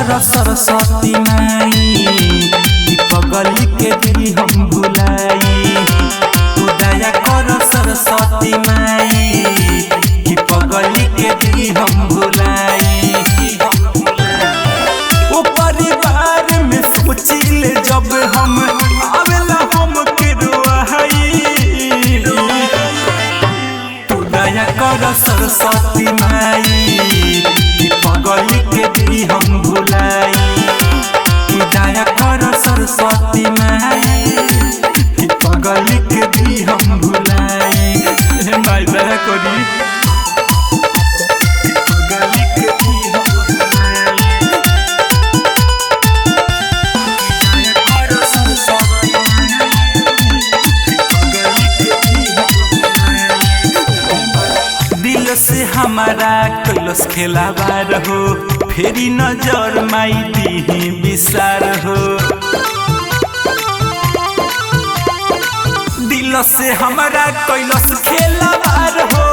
कर सरस्वती माई कि पगली के दी हम भुलाई। तू दया कर सरस्वती माई कि पगली के दी हम भुलाई। ओ परिवार में सोचिले जब हम आवेला हम के रोहाई। तू दया कर सरस्वती माई कि पगली के दी हम भुलाई। कि दया कर सरस्वती माई कि पगली के दी हम भुलाई। माई दया करी पगली के दी हम भुलाई। दया कर सरस्वती पगली के दी हम भुलाई। दिल से हमारा कलश खेलाबार हो, फेरी नजर माई दी विसार हो। दिल से हमारा कैलस खेलाबार हो,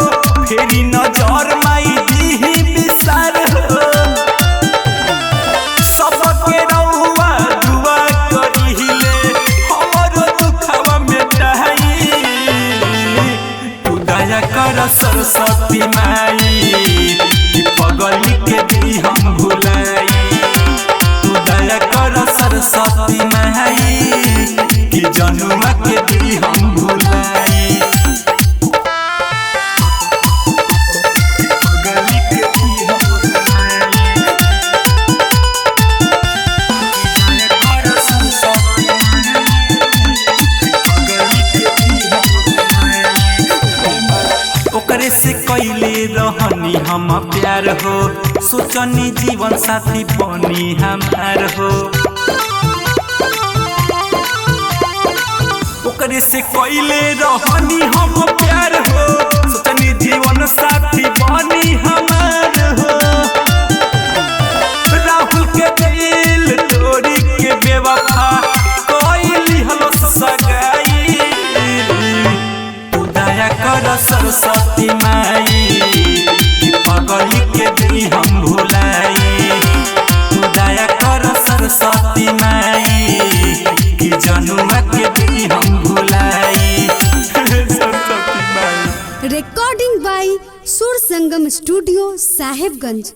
फेरी नजर माई दी विसार हो। सबके रउआ दुआ करिले हमरो दुखवा मिटाई। तू दया कर सरस्वती माई कि पगली के दी हम भुलाई। तू दया कर सरस्वती माई कि जनुआ के दी हम भुलाई। पगली के दी हम भुलाई। दया कर सरस्वती पगली के दी हम भुलाई। ओकरे से कैले रहनी हम प्यार हो, सोचनी जीवन साथी बनी हमार हो। ओकरे से कैले रहनी हम प्यार हो, सोचनी जीवन साथी बनी हमार हो। राहुल के दिल तोड़ी के बेवफा कैली हम सगाई। तू दया कर सरस्वती माई कि पगली के दी हम भुलाई। तू दया कर सरस्वती माई कि जनुआ के दी हम भुलाई। सरस्वती माई। रिकॉर्डिंग बाय सुर संगम स्टूडियो साहेबगंज।